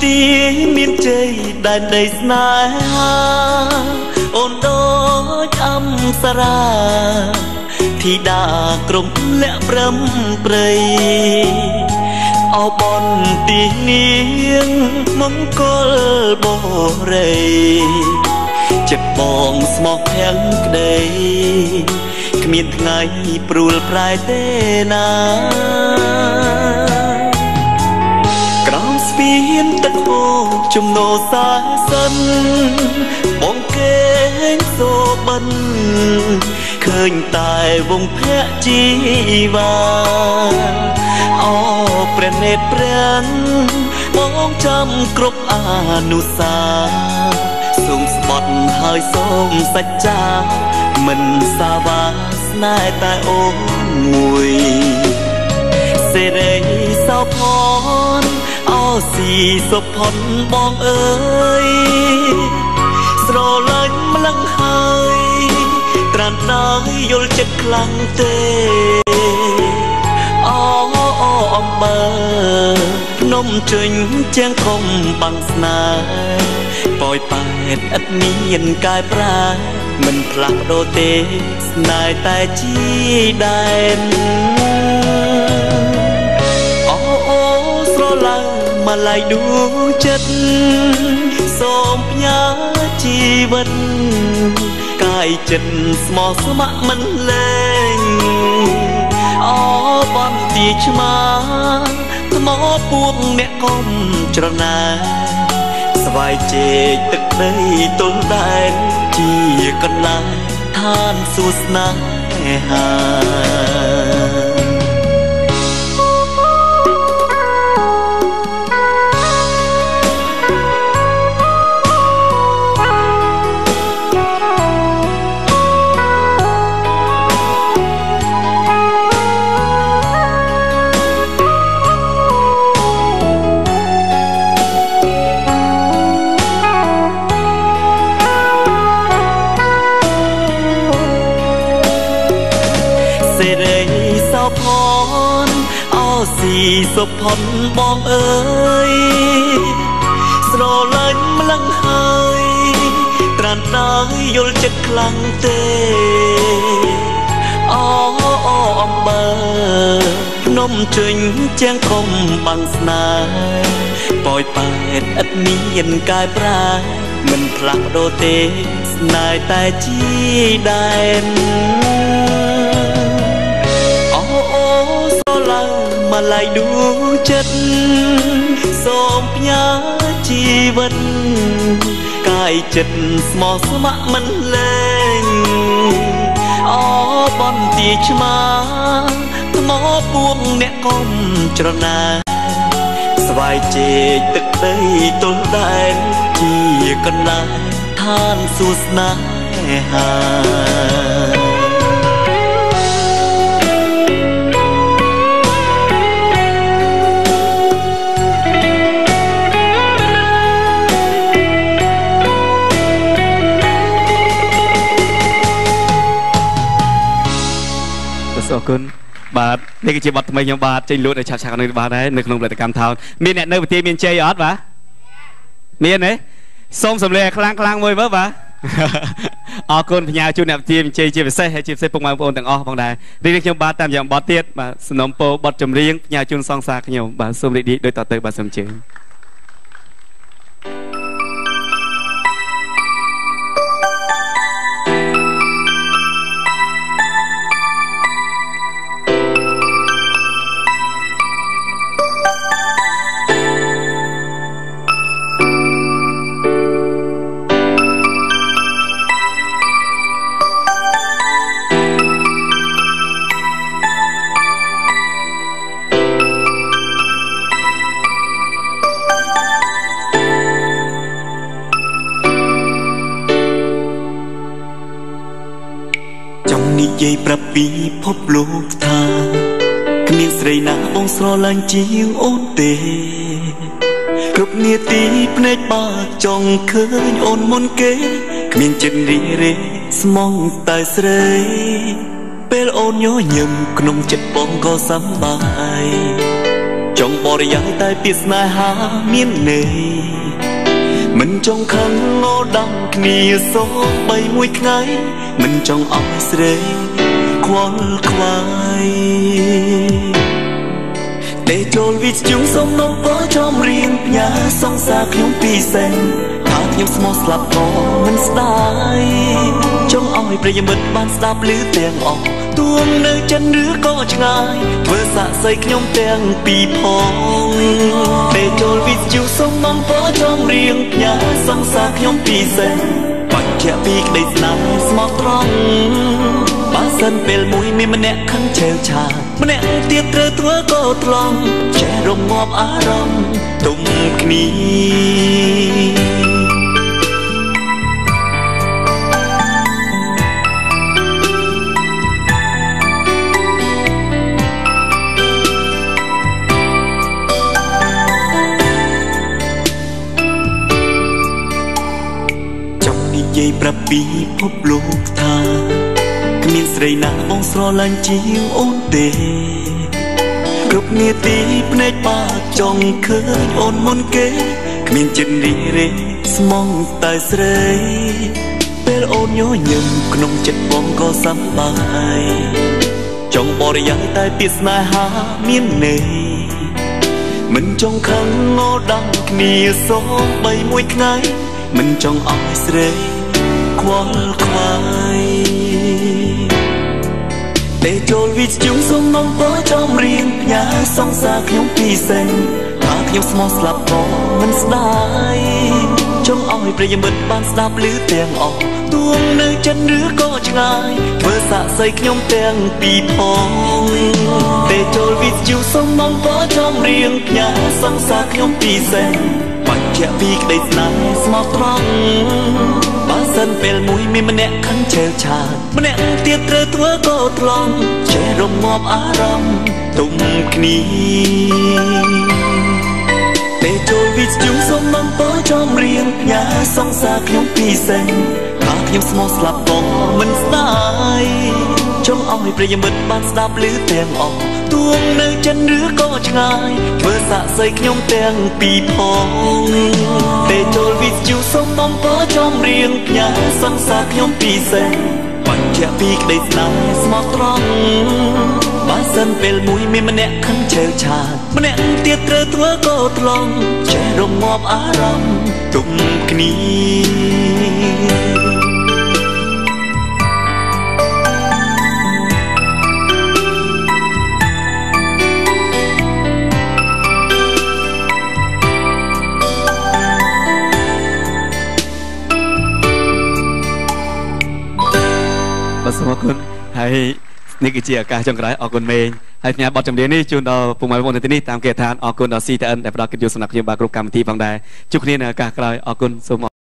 ទីមានជ័យដែលដីស្នេហាអូនដូចអំសារាធីតាក្រុមលាក់ព្រំព្រៃអបនទីនាងមង្គលបរិយចិត្តបងស្មោះភាំងក្តីគ្មានថ្ងៃព្រួលប្រែទេណាក្រោមស្ពានទឹកហូរជំនោរសាសិនបងគេងសូបិនឃើញតែវងភ័ក្រជីវ៉ាអូព្រះនេត្រព្រះបងចាំគ្រប់អនុសាសូមស្បត់ហើយសូមសច្ចាមិនសាវាស្នេហ៍តែអូនមួយសេរីសោភ័ណ្ឌអោស៊ីសុផុនបងអើយស្រលាញ់ម្លឹងហើយត្រាំដល់យល់ចិត្តខ្លាំងទេអូអំបើភ្នំជើញជាងខំបាំងស្នេហ៍ប៉ោយប៉ែតឥតមានកាយប្រាមិនផ្លាស់ប្ដូរទេស្នេហ៍តែជីដែនអូស្រឡាញ់មកឡាយដួងចិត្តសូមផ្ញើជីវិតកាយចិត្តស្មោះស្ម័គ្រមិនលែងអូបន្ទាយឆ្មាថ្មពួងអ្នកកុំច្រណែស្វាយជែកទឹកដីទល់ដែនជាកន្លែងឋានសួគ៌ស្នេហាស៊ីសុផុនបងអើយស្រលាញ់ម្លឹងហើយត្រាំដល់យល់ចិត្តខ្លាំងទេអូអំបើភ្នំជើញជាងខំបាំងស្នេហ៍ប៉ោយប៉ែតឥតមានកាយប្រាមិនផ្លាស់ប្ដូរទេស្នេហ៍តែជីដែនមកឡាយដួងចិត្តសូមផ្ញើជីវិតកាយចិត្តស្មោះស្ម័គ្រមិនលែងអូបន្ទាយឆ្មាថ្មពួងអ្នកកុំច្រណែស្វាយជែកទឹកដីទល់ដែនជាកន្លែងឋានសួគ៌ស្នេហាអរគុណបាទនេះគឺជាបទថ្មីខ្ញុំបាទចេញលួចឲ្យឆាប់ៗនេះបាទដែរនៅក្នុងផលិតកម្មថោនមានអ្នកនៅប្រទេសមានជ័យអត់បាទមានទេសូមសម្លេងខ្លាំងមួយមើលបាទអរគុណផ្ញើជូនអ្នកប្រទេសមានជ័យជាពិសេសហើយជាពិសេសពុកម៉ែបងប្អូនទាំងអស់ផងដែរនេះខ្ញុំបាទតាមយ៉ាងបទទៀតបាទសំណុំពោបទចម្រៀងផ្ញើជូនសង្សារខ្ញុំបាទសូមរីករាយដូចតទៅបាទសូមជើញនិយាយប្រាប់ពីភពលោកថាគ្មានស្រីណាបងស្រឡាញ់ជាងអូនទេគ្រប់នាទីភ្នែកបើកចង់ឃើញអូនមុនគេគ្មានចិត្តរីរេស្មងតែស្រីពេលអូនញញឹមក្នុងចិត្តបងក៏សប្បាយ ចង់បរិយាយតែពីស្នេហាមានន័យមិនចង់ខឹងងល់ដឹងគ្នាសូបីមួយថ្ងៃមិនចង់អស់ស្រីខ្វល់ខ្វាយតែចូលវិទ្យុសុំនំពោចំរៀងផ្ញើសង្សារខ្ញុំពីសិនថាខ្ញុំស្មោះស្លាប់ក៏មិនស្ដាយចង់ឲ្យប្រិយមិត្តបានស្ដាប់ឮទាំងអស់ទួងនៅចិនឬក៏ឆ្ងាយធ្វើសាក់សីខ្ញុំទាំងពីរផងពេលចូលវិទ្យុសុំនំពោចំរៀងផ្ញើសង្សារខ្ញុំពីសិនបញ្ជាក់ពីក្តីស្នេហ៍ស្មោះត្រង់បើសិនពេលមួយមានម្នាក់ខឹងឆេវឆាតម្នាក់ទៀតត្រូវធ្វើក៏ថ្លង់ចេះរងាប់អារម្មណ៍ទុំគ្នាចង់និយាយប្រាប់ពីភពលោកថាគ្មានស្រីណាបងស្រឡាញ់ជាងអូនទេគ្រប់នាទីភ្នែកបាក់ចង់ឃើញអូនមុនគេគ្មានចិត្តរីរេស្មងតែស្រីពេលអូនញញឹមក្នុងចិត្តបងក៏សប្បាយចង់បរិយាយតែពីស្នេហាមានន័យមិនចង់ខឹងងល់ដឹងគ្នាសូបីមួយថ្ងៃមិនចង់ឲ្យស្រីខ្វល់ខ្វាយពេលចូលវិទ្យុសុំនំពោចំរៀងផ្ញើសង្សារខ្ញុំពីសិនថាខ្ញុំស្មោះស្លាប់ក៏មិនស្ដាយចង់ឲ្យប្រិយមិត្តបានស្ដាប់ឮទាំងអស់ទួងនៅចិនឬក៏ឆ្ងាយធ្វើសាក់សីខ្ញុំទាំងពីរផងពេលចូលវិទ្យុសុំនំពោចំរៀងផ្ញើសង្សារខ្ញុំពីសិនបញ្ជាក់ពីក្តីស្នេហ៍ស្មោះត្រង់បើសិនពេលមួយមានម្នាក់ខឹងឆេវឆាតម្នាក់ទៀតត្រូវធ្វើក៏ថ្លង់ចេះរងាប់អារម្មណ៍ទុំគ្នាពេលចូលវិទ្យុសុំនំពោចំរៀងផ្ញើសង្សារខ្ញុំពីសិនថាខ្ញុំស្មោះស្លាប់ក៏មិនស្ដាយចង់ឲ្យប្រិយមិត្តបានស្ដាប់ឮទាំងអស់ទួងនៅចិនឬក៏ឆ្ងាយធ្វើសាក់សីខ្ញុំទាំងពីរផងពេលចូលវិទ្យុសុំនំពោចំរៀងផ្ញើសង្សារខ្ញុំពីសិនបញ្ជាក់ពីក្តីស្នេហ៍ស្មោះត្រង់បើសិនពេលមួយមានម្នាក់ខឹងឆេវឆាតម្នាក់ទៀតត្រូវធ្វើក៏ថ្លង់ចេះរងាប់អារម្មណ៍ទុំគ្នាបាទសូមអរគុណហើយនេះគឺជាឱកាសចុងក្រោយអរគុណមេងហើយផ្ញើបទចម្រៀងនេះជូនដល់ពុកម៉ែបងប្អូននៅទីនេះតាមគេឋានអរគុណដល់ CTN ដែលផ្ដល់កិត្តិយសសម្រាប់ខ្ញុំបាទគ្រប់កម្មវិធីផងដែរជួបគ្នានៅឱកាសក្រោយអរគុណសូម